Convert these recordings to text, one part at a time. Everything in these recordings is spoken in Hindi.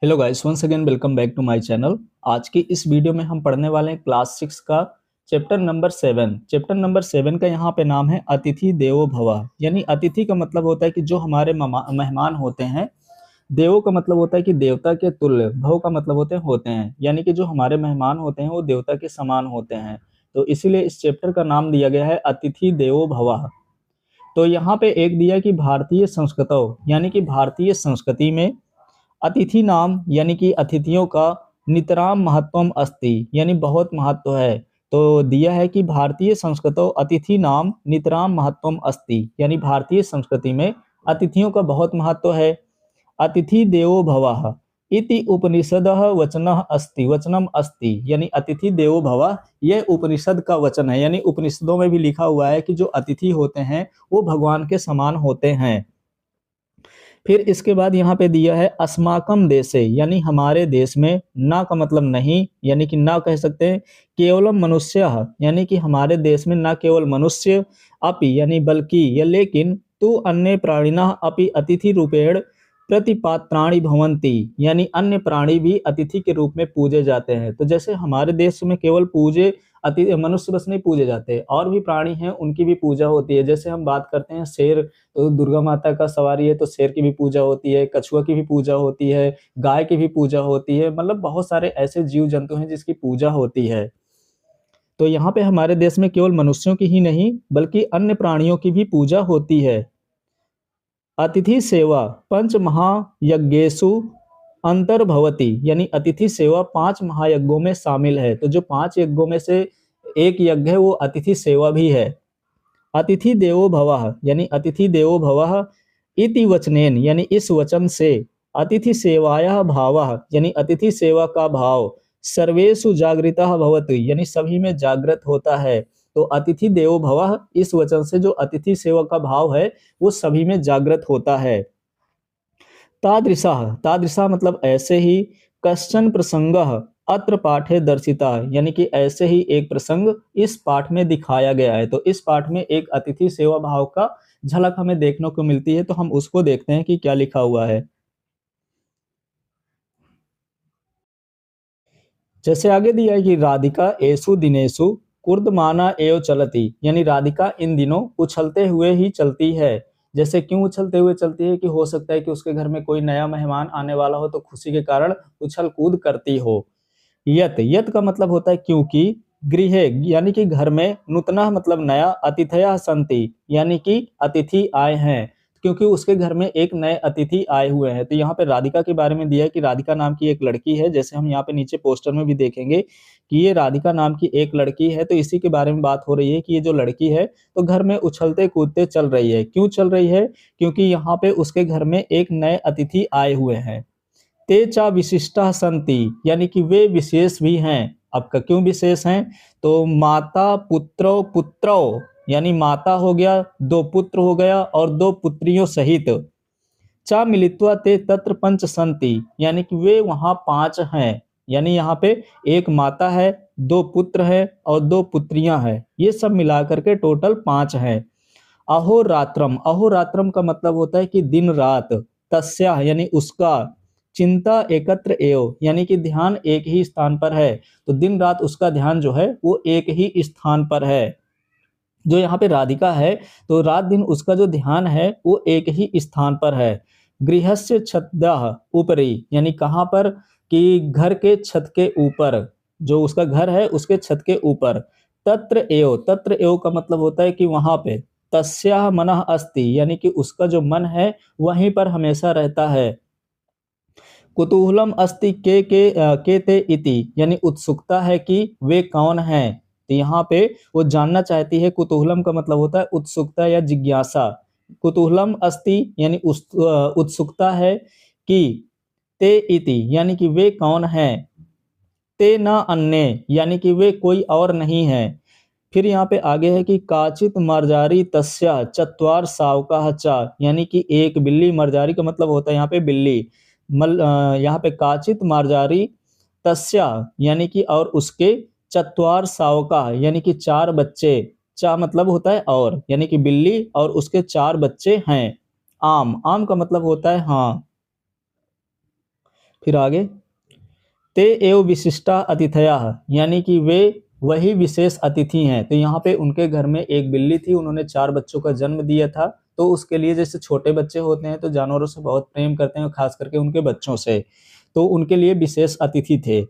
Hello guys, once again welcome back to my channel. आज की इस वीडियो में हम पढ़ने वाले हैं क्लास 6 का चैप्टर नंबर 7 का यहाँ पे नाम है अतिथि देवो भव। यानी अतिथि का मतलब होता है कि जो हमारे मेहमान होते हैं। देवो का मतलब होता है कि देवता के तुल्य, भव का मतलब होते हैं यानी कि जो हमारे मेहमान होते हैं वो देवता के समान होते हैं। तो इसीलिए इस चैप्टर का नाम दिया गया है अतिथि देवो भव। तो यहाँ पे एक दिया कि भारतीय संस्कृतौ, यानी कि भारतीय संस्कृति में अतिथि नाम यानी कि अतिथियों का नितराम महत्वम अस्ति, यानी बहुत महत्व है। तो दिया है कि भारतीय संस्कृतौ अतिथि नाम नितराम महत्वम अस्ति, यानी भारतीय संस्कृति में अतिथियों का बहुत महत्व है। अतिथि देवो भवः इति उपनिषदः वचनम अस्ति, यानी अतिथि देवो भव यह उपनिषद का वचन है। यानी उपनिषदों में भी लिखा हुआ है कि जो अतिथि होते हैं वो भगवान के समान होते हैं। फिर इसके बाद यहाँ पे दिया है अस्माकम देशे, यानी हमारे देश में। ना का मतलब नहीं, यानी कि ना कह सकते हैं। केवलम मनुष्य, यानी कि हमारे देश में ना केवल मनुष्य, अपि यानी बल्कि या लेकिन, तु अन्य प्राणिनः अपि अतिथि रूपेण प्रतिपात्राणि भवन्ति, यानी अन्य प्राणी भी अतिथि के रूप में पूजे जाते हैं। तो जैसे हमारे देश में केवल पूजे अति मनुष्य बस नहीं पूजे जाते, और भी प्राणी हैं उनकी भी पूजा होती है। जैसे हम बात करते हैं शेर, तो दुर्गा माता का सवारी है तो शेर की भी पूजा होती है, कछुआ की भी पूजा होती है, गाय की भी पूजा होती है। मतलब बहुत सारे ऐसे जीव जंतु हैं जिसकी पूजा होती है। तो यहाँ पे हमारे देश में केवल मनुष्यों की ही नहीं बल्कि अन्य प्राणियों की भी पूजा होती है। अतिथि सेवा पंच महायज्ञेषु अंतर्भवति, यानी अतिथि सेवा 5 महायज्ञों में शामिल है। तो जो 5 यज्ञों में से एक यज्ञ है वो अतिथि सेवा भी है। अतिथि देवो भवः, यानी अतिथि देवो भवः इति वचनेन, यानी इस वचन से अतिथि सेवायाः भावः, यानी अतिथि सेवा का भाव सर्वेषु जागृतः भवति, यानी सभी में जागृत होता है। तो अतिथि देवो भवः इस वचन से जो अतिथि सेवा का भाव है वो सभी में जागृत होता है। तादृशः, तादृशः मतलब ऐसे ही। कश्चन प्रसंगः अत्र पाठे दर्शिता, यानी कि ऐसे ही एक प्रसंग इस पाठ में दिखाया गया है। तो इस पाठ में एक अतिथि सेवा भाव का झलक हमें देखने को मिलती है। तो हम उसको देखते हैं कि क्या लिखा हुआ है। जैसे आगे दिया है कि राधिका एषु दिनेषु कुर्दमाना एव चलती, यानी राधिका इन दिनों उछलते हुए ही चलती है। जैसे क्यों उछलते हुए चलती है कि हो सकता है कि उसके घर में कोई नया मेहमान आने वाला हो तो खुशी के कारण उछल कूद करती हो। यत, यत का मतलब होता है क्योंकि। गृहे यानी कि घर में, नूतना मतलब नया, अतिथया संति यानी कि अतिथि आए हैं, क्योंकि उसके घर में एक नए अतिथि आए हुए हैं। तो यहाँ पे राधिका के बारे में दिया है कि राधिका नाम की एक लड़की है। जैसे हम यहाँ पे नीचे पोस्टर में भी देखेंगे कि ये राधिका नाम की एक लड़की है। तो इसी के बारे में बात हो रही है कि ये जो लड़की है तो घर में उछलते कूदते चल रही है। क्यों चल रही है? क्योंकि यहाँ पे उसके घर में एक नए अतिथि आए हुए हैं। ते चा विशिष्टा संति, यानी कि वे विशेष भी हैं। आपका क्यों विशेष हैं? तो माता पुत्रो पुत्रो, यानी माता हो गया, 2 पुत्र हो गया और 2 पुत्रियों सहित। चा मिलित्वा ते तत्र पंच संति, यानी कि वे वहां 5 हैं। यानी यहाँ पे एक माता है, 2 पुत्र है और 2 पुत्रियां हैं। ये सब मिलाकर के टोटल 5 हैं। अहोरात्रम, अहोरात्रम का मतलब होता है कि दिन रात। तस्या यानी उसका, चिंता एकत्र एव, यानी कि ध्यान एक ही स्थान पर है। तो दिन रात उसका ध्यान जो है वो एक ही स्थान पर है। जो यहाँ पे राधिका है तो रात दिन उसका जो ध्यान है वो एक ही स्थान पर है। गृहस्य छतः ऊपरी, यानी कहाँ पर? कि घर के छत के ऊपर, जो उसका घर है उसके छत के ऊपर। तत्र एव, तत्र एव का मतलब होता है कि वहां पे। तस्याः मनः अस्ति, यानी कि उसका जो मन है वहीं पर हमेशा रहता है। कुतूहलम अस्ति के ते इति, यानी उत्सुकता है कि वे कौन हैं। तो यहाँ पे वो जानना चाहती है। कुतूहलम का मतलब होता है उत्सुकता या जिज्ञासा। कुतूहलम अस्ति यानी उत्सुकता है कि, ते इति यानी कि वे कौन हैं, ते न अन्य यानी कि वे कोई और नहीं है। फिर यहाँ पे आगे है कि काचित मर्जारी तस्या चत्वार सावकाह चा, यानी कि एक बिल्ली, मर्जारी का मतलब होता है यहाँ पे बिल्ली। यहाँ पे काचित मार्जारी तस्या यानी कि और उसके, चत्वार सावका यानी कि 4 बच्चे। चा मतलब होता है और, यानी कि बिल्ली और उसके 4 बच्चे हैं। आम, आम का मतलब होता है हाँ। फिर आगे, ते एव विशिष्टा अतिथयः, यानी कि वे वही विशेष अतिथि हैं। तो यहाँ पे उनके घर में एक बिल्ली थी, उन्होंने 4 बच्चों का जन्म दिया था। तो उसके लिए जैसे छोटे बच्चे होते हैं तो जानवरों से बहुत प्रेम करते हैं, खास करके उनके बच्चों से। तो उनके लिए विशेष अतिथि थे।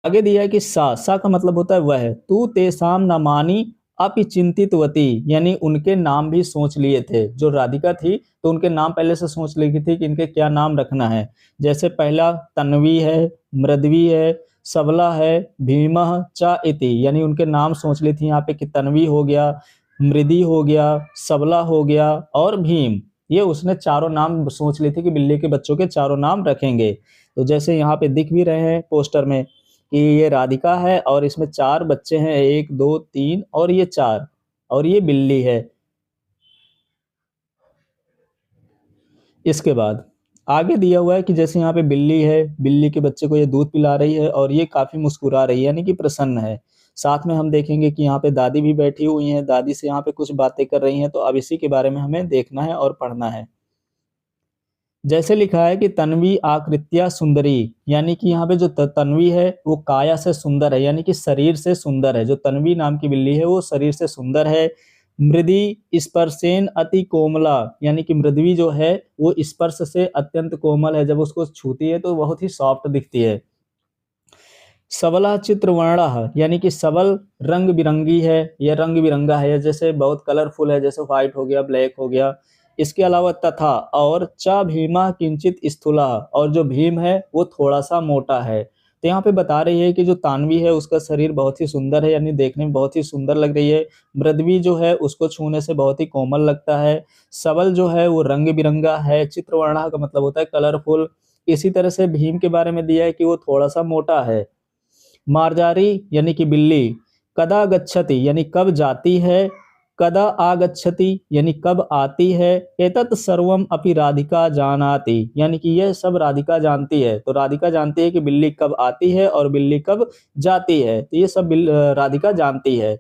आगे दिया है कि सा का मतलब होता है वह। तू तेसाम नामानि अपि चिंतितवती, यानी उनके नाम भी सोच लिए थे। जो राधिका थी तो उनके नाम पहले से सोच ली थी कि इनके क्या नाम रखना है। जैसे पहला तन्वी है, मृदवी है, सबला है, भीमः च इति, यानी उनके नाम सोच ली थी यहाँ पे कि तन्वी हो गया, मृदी हो गया, सबला हो गया और भीम। ये उसने चारों नाम सोच ली थी कि बिल्ली के बच्चों के चारों नाम रखेंगे। तो जैसे यहाँ पे दिख भी रहे हैं पोस्टर में कि ये राधिका है और इसमें 4 बच्चे हैं, 1 2 3 और ये 4, और ये बिल्ली है। इसके बाद आगे दिया हुआ है कि जैसे यहाँ पे बिल्ली है, बिल्ली के बच्चे को ये दूध पिला रही है और ये काफी मुस्कुरा रही है, यानी कि प्रसन्न है। साथ में हम देखेंगे कि यहाँ पे दादी भी बैठी हुई हैं, दादी से यहाँ पे कुछ बातें कर रही हैं। तो अब इसी के बारे में हमें देखना है और पढ़ना है। जैसे लिखा है कि तन्वी आकृत्या सुंदरी, यानी कि यहाँ पे जो तन्वी है वो काया से सुंदर है, यानी कि शरीर से सुंदर है। जो तन्वी नाम की बिल्ली है वो शरीर से सुंदर है। मृदी स्पर्शेन अति कोमला, यानी कि मृदवी जो है वो स्पर्श से अत्यंत कोमल है, जब उसको छूती है तो बहुत ही सॉफ्ट दिखती है। सबला चित्रवर्णः, यानी कि सबल रंग बिरंगी है, यह रंग बिरंगा है, जैसे बहुत कलरफुल है, जैसे व्हाइट हो गया, ब्लैक हो गया। इसके अलावा तथा और च भीमा किंचित स्थूला, और जो भीम है वो थोड़ा सा मोटा है। तो यहाँ पे बता रही है कि जो तानवी है उसका शरीर बहुत ही सुंदर है, यानी देखने में बहुत ही सुंदर लग रही है। मृदवी जो है उसको छूने से बहुत ही कोमल लगता है। सबल जो है वो रंग बिरंगा है। चित्रवर्णः का मतलब होता है कलरफुल। इसी तरह से भीम के बारे में दिया है कि वो थोड़ा सा मोटा है। मार्जारी यानी कि बिल्ली, कदा गच्छति यानी कब जाती है, कदा आगच्छति यानी कब आती है, एतत् सर्वम अपि राधिका जानाति, यानी कि यह सब राधिका जानती है। तो राधिका जानती है कि बिल्ली कब आती है और बिल्ली कब जाती है, तो ये सब राधिका जानती है।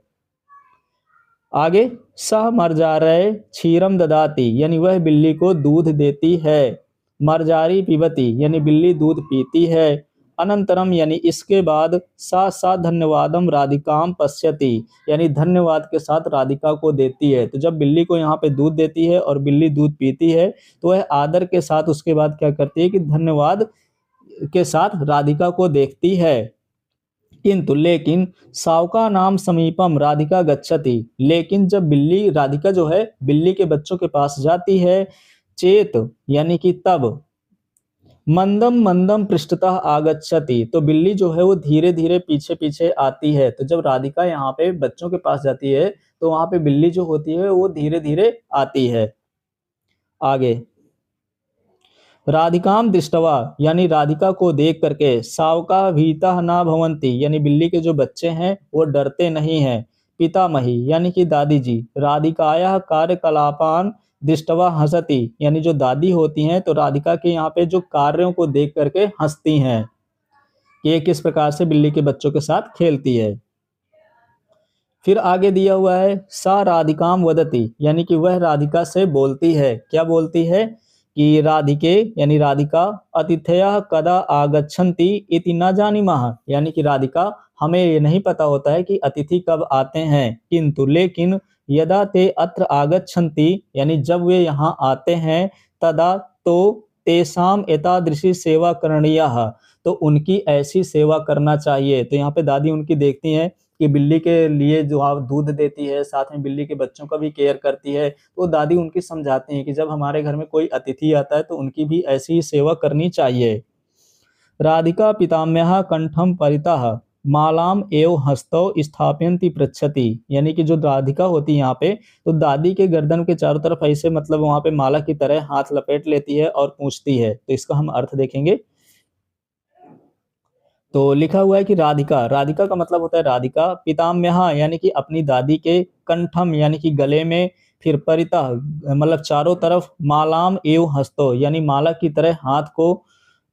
आगे, सह मर्जारय क्षीरम ददाति, यानी वह बिल्ली को दूध देती है। मर्जारी पिबती यानी बिल्ली दूध पीती है। अनंतरम यानी इसके बाद, सा धन्यवादम राधिकाम पश्यति, यानी धन्यवाद के साथ राधिका को देती है। तो जब बिल्ली को यहाँ पे दूध देती है और बिल्ली दूध पीती है तो वह आदर के साथ उसके बाद क्या करती है कि धन्यवाद के साथ राधिका को देखती है। किंतु लेकिन सावका नाम समीपम राधिका गच्छति, लेकिन जब बिल्ली राधिका जो है बिल्ली के बच्चों के पास जाती है, चेत यानी कि तब, मंदम मंदम पृष्ठतः आगच्छति, तो बिल्ली जो है वो धीरे धीरे पीछे पीछे आती है। तो जब राधिका यहाँ पे बच्चों के पास जाती है तो वहां पे बिल्ली जो होती है वो धीरे धीरे आती है। आगे, राधिकाम दृष्टवा यानी राधिका को देख करके, सावका भीता ना भवंती, यानी बिल्ली के जो बच्चे हैं वो डरते नहीं हैं। पितामही यानी कि दादी जी, राधिकाया कार्यकलापान दृष्टवा हंसती, यानी जो दादी होती हैं तो राधिका के यहाँ पे जो कार्यों को देख करके हंसती हैं कि ये किस प्रकार से बिल्ली के बच्चों के साथ खेलती है। फिर आगे दिया हुआ है, सा राधिकाम वदती, यानी कि वह राधिका से बोलती है। क्या बोलती है कि राधिके यानी राधिका, अतिथयः कदा आगच्छन्ति इति न जानीमः, यानी कि राधिका हमें ये नहीं पता होता है कि अतिथि कब आते हैं, किंतु लेकिन यदा ते अत्र आगच्छन्ति, यानी जब वे यहाँ आते हैं, तदा तो तेषाम एतादृशी सेवा करणीयः, तो उनकी ऐसी सेवा करना चाहिए। तो यहाँ पे दादी उनकी देखती हैं कि बिल्ली के लिए जो आप दूध देती है, साथ में बिल्ली के बच्चों का भी केयर करती है, तो दादी उनकी समझाती हैं कि जब हमारे घर में कोई अतिथि आता है तो उनकी भी ऐसी ही सेवा करनी चाहिए। राधिका पितामह कंठम परितः मालाम एव हस्तौ स्थापयन्ति पृच्छति, यानी कि जो राधिका होती है यहाँ पे, तो दादी के गर्दन के चारों तरफ ऐसे मतलब वहां पे माला की तरह हाथ लपेट लेती है और पूछती है। तो इसका हम अर्थ देखेंगे। तो लिखा हुआ है कि राधिका, राधिका का मतलब होता है राधिका, पितामह यानी कि अपनी दादी के, कंठम यानी कि गले में, फिर परितः मतलब चारों तरफ, मालाम एव हस्तो यानी माला की तरह हाथ को,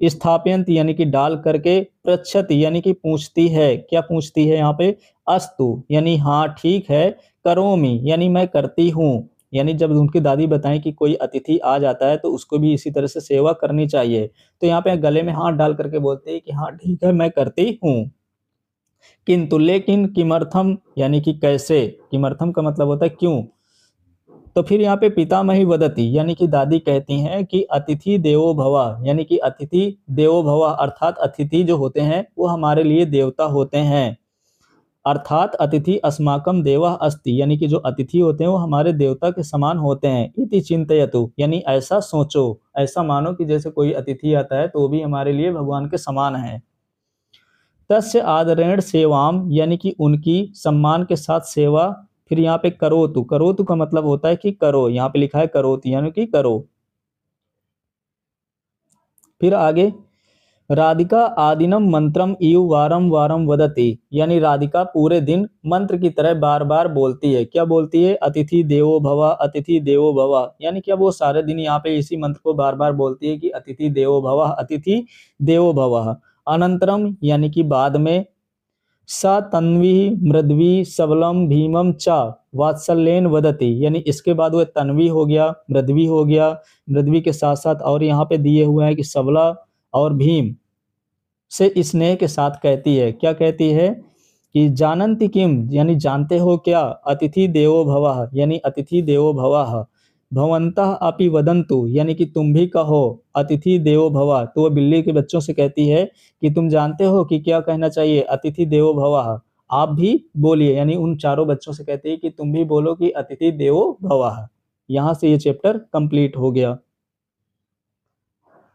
स्थापयंत यानी कि डाल करके, पृच्छति यानी कि पूछती है। क्या पूछती है यहाँ पे, अस्तु यानी हाँ ठीक है, करोमि यानी मैं करती हूँ, यानी जब उनकी दादी बताएं कि कोई अतिथि आ जाता है तो उसको भी इसी तरह से सेवा करनी चाहिए। तो यहाँ पे गले में हाथ डाल करके बोलते हैं कि हाँ ठीक है मैं करती हूँ। किंतु लेकिन किमर्थम यानी कि कैसे, किमर्थम का मतलब होता है क्यों। तो फिर यहाँ पे पितामही वदति यानी कि दादी कहती हैं कि अतिथि देवो भव, यानी कि अतिथि देवो भव अर्थात अतिथि जो होते हैं वो हमारे लिए देवता होते हैं। अर्थात अतिथि अस्माकं देवः अस्ति, यानी कि जो अतिथि होते हैं वो हमारे देवता के समान होते हैं। इति चिंतयतु, यानी ऐसा सोचो, ऐसा मानो कि जैसे कोई अतिथि आता है तो वो भी हमारे लिए भगवान के समान है। तस्य आदरेण सेवाम, यानी कि उनकी सम्मान के साथ सेवा। फिर यहाँ पे करोतु, करोतु का मतलब होता है कि करो, यहाँ पे लिखा है करोति यानी कि करो। फिर आगे राधिका आदिनम मंत्रम इव वारम वारम वदति, यानी राधिका पूरे दिन मंत्र की तरह बार बार बोलती है। क्या बोलती है? अतिथि देवो भव, अतिथि देवो भव, यानी कि अब वो सारे दिन यहाँ पे इसी मंत्र को बार बार बोलती है कि अतिथि देवो भव, अतिथि देवो भव। अनंतरम यानी कि बाद में, सा तन्वी मृद्वी सबलम भीमम च वात्सल्येन वदति, यानी इसके बाद वह तन्वी हो गया, मृद्वी हो गया, मृद्वी के साथ साथ और यहाँ पे दिए हुए हैं कि सबला और भीम से स्नेह के साथ कहती है। क्या कहती है? कि जानन्ति किम, यानी जानते हो क्या, अतिथि देवो भवः, यानी अतिथि देवो भवः, भवन्तः अपि वदन्तु, यानी कि तुम भी कहो अतिथि देवो भव। तो वह बिल्ली के बच्चों से कहती है कि तुम जानते हो कि क्या कहना चाहिए, अतिथि देवो भवः, आप भी बोलिए, यानी उन चारों बच्चों से कहती है कि तुम भी बोलो कि अतिथि देवो भवः। यहाँ से ये चैप्टर कंप्लीट हो गया।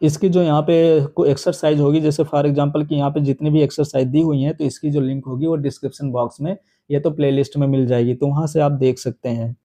इसकी जो यहाँ पे कोई एक्सरसाइज होगी, जैसे फॉर एग्जांपल कि यहाँ पे जितनी भी एक्सरसाइज दी हुई हैं तो इसकी जो लिंक होगी वो डिस्क्रिप्शन बॉक्स में या तो प्लेलिस्ट में मिल जाएगी, तो वहाँ से आप देख सकते हैं।